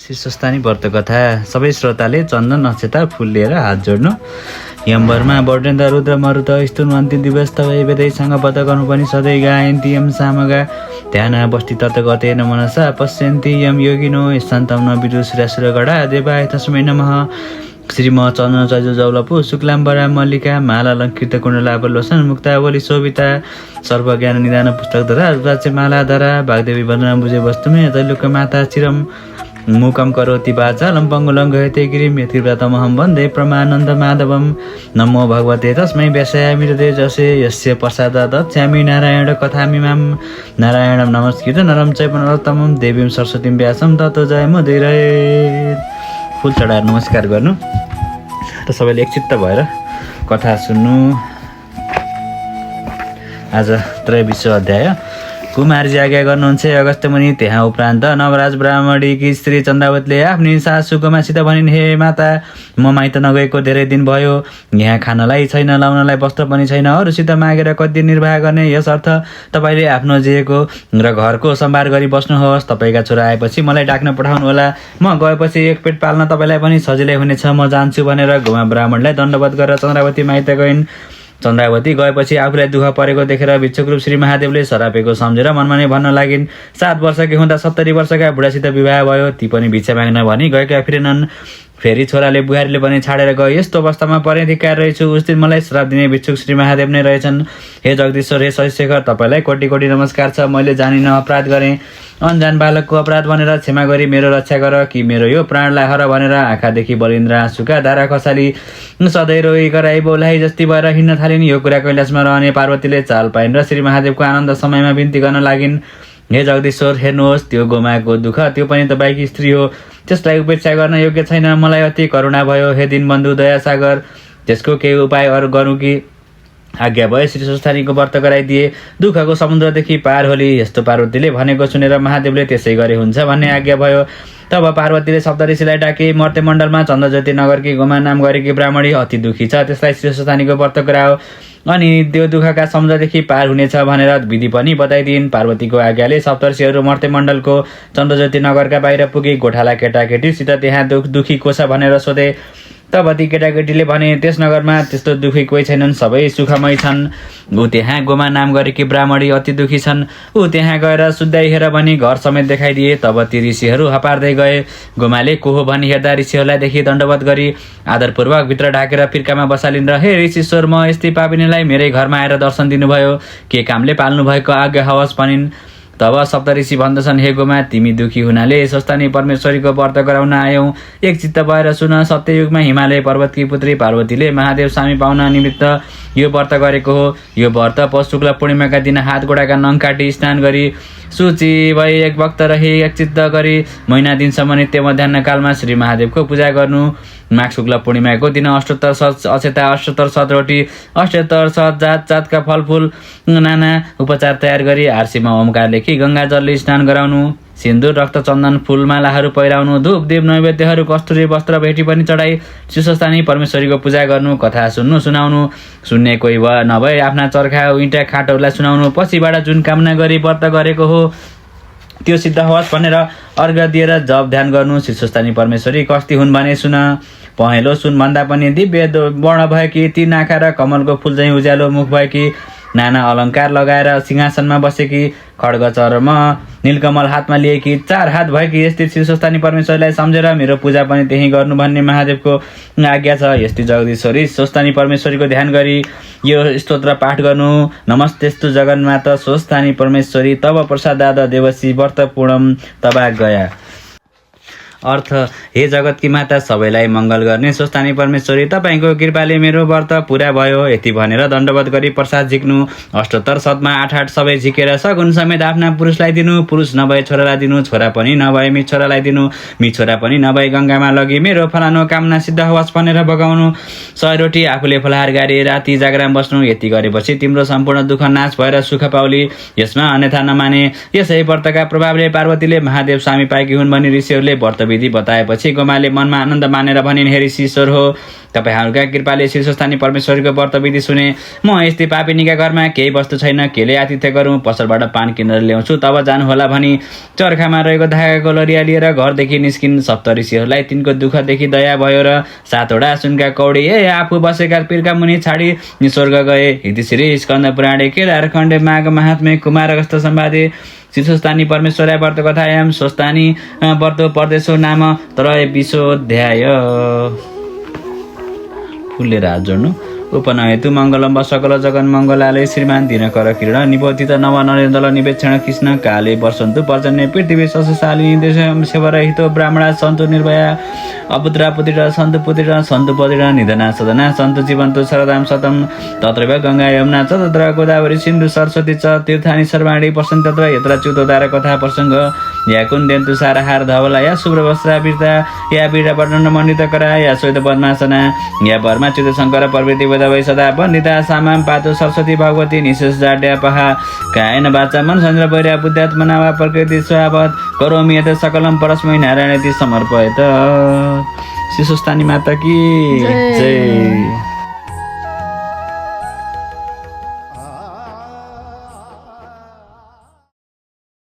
शीर्षस्थानी व्रत कथा। सबै श्रोताले चन्दन नक्षत्र फुल लिएर हात जोड्नु। यम्बरमा वर्णेन्द रुद्र मरुत स्तुन्वन्ती दिवस तवै वेदैसँग बध गर्नुपर्ने सधैँ गायन्ती यम सामगा ध्यान बस्ती तत्त गतेन मनसा पश्यन्ती यम योगिनो स्थान्तम न विदु सुरासुर गढा देवाय तस्मै नमः। श्रीम चन्द्र चैजो जौलपु शुक्लाम्बरा मल्लिका माला अलङ्कृत कुण्डलाभ लोसन मुक्तावली शोभिता सर्वज्ञान निदान पुस्तक धरा रुद्राक्ष माला धरा वाग्देवी वन्दना बुझे वस्तुमे दैलुक माता चिरम मुकम करोति वाचा लम्पङ्गुलं गयते गिरिं यतिव्रतमहं वन्दे परमानन्द माधवं। नमो भगवते तस्मै व्यासामि हृदयजसे यस्य प्रसाद दच्छामि नारायण कथामिमां। नारायणं नमस्कृत्य नरं चैव नरोत्तमं देवीं सरस्वतीं व्यासं ततो जयमुदीरये। फुल चढाएर नमस्कार गर्नु र सबैले एकचित्त भएर कथा सुन्नु। आज 23औं अध्याय। कुमारजी आज्ञा गर्नुहुन्छ अगस्त्य मुनि। त्यहाँ उपरान्त नवराज ब्राह्मणीकी स्त्री चन्द्रावतीले आफ्नी सासू गोमासित भनिन्, हे माता, म माइत नगएको धेरै दिन भयो। यहाँ खानलाई छैन, लाउनलाई वस्त्र पनि छैन। अरूसित मागेर कति निर्वाह गर्ने? यसर्थ तपाईँले आफ्नो जिएको र घरको सम्भार गरी बस्नुहोस्। तपाईँका छोरा आएपछि मलाई डाक्न पठाउनुहोला। म गएपछि एक पेट पाल्न तपाईँलाई पनि सजिलै हुनेछ। म जान्छु भनेर गोमा ब्राह्मणलाई दण्डवत गरेर चन्द्रावती माइत गइन्। चन्द्रावती गएपछि आफूलाई दुःख परेको देखेर भिक्षुक रूप श्री महादेवले सरापेको सम्झेर मनमा नै भन्न लागिन्। 7 वर्षकी हुँदा 70 वर्षका बुढासित विवाह भयो। ती पनि भिक्षा माग्न भनी गएका फिरेनन्। फेरि छोराले बुहारीले पनि छाडेर गए। यस्तो अवस्थामा परे धिक्कार रहेछु। उस दिन मलाई श्राप दिने भिक्षुक श्री महादेव नै रहेछन्। हे जगदीश्वर, हे शशिशेखर, तपाईँलाई कोटी कोटी नमस्कार छ। मैले जानिन अपराध गरेँ। अनजान बालकको अपराध भनेर क्षमा गरी मेरो रक्षा गर। कि मेरो यो प्राणलाई हर भनेर आँखादेखि बलिन्द्र आँसुका धारा खसाली सधैँ रोई कराई बोलाइ जस्ती भएर हिँड्न थालिन्। यो कुरा कैलाशमा रहने पार्वतीले चाल पाइन् र श्री महादेवको आनन्द समयमा बिन्ती गर्न लागिन्। हे जगदीश्वर, हेर्नुहोस्, त्यो गोमाको दुःख, त्यो पनि तपाईँकी स्त्री हो। त्यसलाई उपेक्षा गर्न योग्य छैन। मलाई अति करुणा भयो। हे दिनबन्धु दयासागर, त्यसको केही उपाय अरू गरौँ कि? आज्ञा भए श्री स्वस्थानीको व्रत गराइदिए। दुःखको समुद्रदेखि पार होली। यस्तो पार्वतीले भनेको सुनेर महादेवले त्यसै गरे हुन्छ भन्ने आज्ञा भयो। तब पार्वतीले सप्तऋषिलाई डाके। मर्त्यमण्डलमा चन्द्रज्योति नगरकी गोमा नाम गरेकी ब्राह्मणी अति दुःखी छ। त्यसलाई श्री स्वस्थानीको व्रत गराओ अनि त्यो दुःखका समुद्रदेखि पार हुनेछ भनेर विधि पनि बताइदिन्। पार्वतीको आज्ञाले सप्तऋषिहरू मर्त्यमण्डलको चन्द्रज्योति नगरका बाहिर पुगे। गोठाला केटाकेटीसित त्यहाँ दुःखी को छ भनेर सोधे। तब ती केटाकेटीले भने, त्यस नगरमा त्यस्तो दुःखी कोही छैनन्, सबै सुखमय छन्। ऊ त्यहाँ गोमा नाम गरेकी ब्राह्मणी अति दुःखी छन्। ऊ त्यहाँ गएर सुत्दै हेर भनी घर समेत देखाइदिए। तब ती ऋषिहरू हपार्दै गए। गोमाले को हो भनी हेर्दा ऋषिहरूलाई देखि दण्डवत गरी आदरपूर्वक भित्र ढाकेर फिर्कामा बसालिन् र, हे ऋषिश्वर, म यस्तै पापिनीलाई मेरै घरमा आएर दर्शन दिनुभयो, के कामले पाल्नु भएको आज्ञा हवस् भनिन्। तब सप्तऋषि भन्दछन्, हे गोमा, तिमी दुःखी हुनाले स्वस्थानी परमेश्वरीको व्रत गराउन आयौँ। एक चित्त भएर सुन। सत्ययुगमा हिमालय पर्वतकी पुत्री पार्वतीले महादेव स्वामी पाउन निमित्त यो व्रत गरेको हो। यो व्रत पौष शुक्ल पूर्णिमाका दिन हात गोडाका नङ काटी स्नान गरी सूची भई एक भक्त रही एक चित्त गरी महिना दिनसम्म नित्य मध्याह्न कालमा श्री महादेवको पूजा गर्नु। माघ शुक्ल पूर्णिमाको दिन अष्टोत्तर सत अक्षता, अष्टोत्तर सत रोटी, अष्टोत्तर सत जात जातका फलफुल नाना उपचार तयार गरी आरसीमा ओमकार लेखी गङ्गा जलले स्नान गराउनु। सिन्दुर, रक्त, चन्दन, फुलमालाहरू पहिराउनु। धूप दीप नैवेद्यहरू, कस्तुरी वस्त्र भेटी पनि चढाई शीर्षस्थानी परमेश्वरीको पूजा गर्नु। कथा सुन्नु, सुनाउनु। सुन्ने कोही नभए आफ्ना चर्खा इँटा खाटहरूलाई सुनाउनु। पछिबाट जुन कामना गरी व्रत गरेको हो त्यो सिद्ध होस् भनेर अर्घ दिएर जप ध्यान गर्नु। शीर्षस्थानी परमेश्वरी कस्ती हुन् भने सुन। पहेँलो सुनभन्दा पनि दिव्य वर्ण भएकी, 3 आँखा र कमलको फुल झैँ उज्यालो मुख भएकी, नाना अलङ्कार लगाएर सिंहासनमा बसेकी, खड्ग चर्म नीलकमल हातमा लिएकी, 4 हात भएकी यस्तै शीर्षस्थानी परमेश्वरीलाई सम्झेर मेरो पूजा पनि त्यही गर्नु भन्ने महादेवको आज्ञा छ। यस्तै जगदीश्वरी स्वस्थानी परमेश्वरीको ध्यान गरी यो स्तोत्र पाठ गर्नु। नमस्तेस्तु जगन्माता स्वस्थानी परमेश्वरी तब प्रसादाद देवसी व्रत पूर्णम तबा गया। अर्थ, हे जगतकी माता, सबैलाई मङ्गल गर्ने स्वस्थानी परमेश्वरी, तपाईँको कृपाले मेरो व्रत पुरा भयो। यति भनेर दण्डवत गरी प्रसाद झिक्नु। अष्टोत्तर सतमा 8 सबै झिकेर सगुन समेत आफ्ना पुरुषलाई दिनु। पुरुष नभए छोरालाई दिनु। छोरा पनि नभए मिछोरालाई दिनु। मिछोरा पनि नभए गङ्गामा लगी मेरो फलानु कामना सिद्ध होस् भनेर बगाउनु। 100 रोटी आफूले फलाहार गरी राति जागराम बस्नु। यति गरेपछि तिम्रो सम्पूर्ण दुःख नाश भएर सुख पाउली। यसमा अन्यथा नमाने। यसै व्रतका प्रभावले पार्वतीले महादेव स्वामी पाएकी हुन् भनी ऋषिहरूले व्रत व्रतविधि बताएपछि गोमाले मनमा आनन्द मानेर भनिन्, हेरी ईश्वर हो, तपाईँहरूका कृपाले शीर्षस्थानी परमेश्वरको व्रतविधि सुने। म यस्तै पापिनीका घरमा केही वस्तु छैन, केले आतिथ्य गरौँ, पसलबाट पान किनेर ल्याउँछु, तब जानुहोला भनी चर्खामा रहेको धागाको लरिया लिएर घरदेखि निस्किन्। सप्तऋषिहरूलाई तिनको दुःखदेखि दया भयो र 7वटा सुनका कौडी आफू बसेका पीरका मुनि छाडी स्वर्ग गए। इतिश्री स्कन्द पुराणे केदारखण्डे माघ महात्म्य कुमार अगस्त सम्वादे शीर्षस्थानी परमेश्वराय व्रत कथायाम स्वस्थानी व्रत परदेशो नाम 23 फुलेर हात जोड्नु। उपनयतु मङ्गलम्ब सकल जगन मङ्गलालय श्रीमान दिनकर किरण निबोधित नव नरेन्द्र निवेक्षण कृष्ण काले वर्षन्तु पर्जन्य पृथ्वी शशशालिनी देश सेवरहितो ब्राह्मणा सन्तु निर्भया अपुत्रा पुत्रिण सन्तु पुत्रिण सन्तु पत्रिण निधना सदना सन्तु जीवन्तु शरदाम शतम तत्रैव गङ्गा यमुना च तत्र गोदावरी सिन्धु सरस्वती च तीर्थानि सर्वाणि पश्यन् तत्र यत्र च्युतोद्धार कथा प्रसङ्ग या कुन्देन्तु सारहार धवला या शुभ्रवस्त्रा वीरता या वीर वर्णन मण्डित करा या श्वेत पद्मासना या वर्मा च्युत शङ्कर प्रवृत्ति वै सदा वन्दिता सामाम पातु सरस्वती भगवती निशेष जाड्यापहा कायन वाचा मन चन्द्र वैर्या बुद्ध्यात्मना वा प्रकृति स्वभावत करोमि यत सकलम परस्मै नारायणति समर्पयत। शिशुस्थानी माता की जय।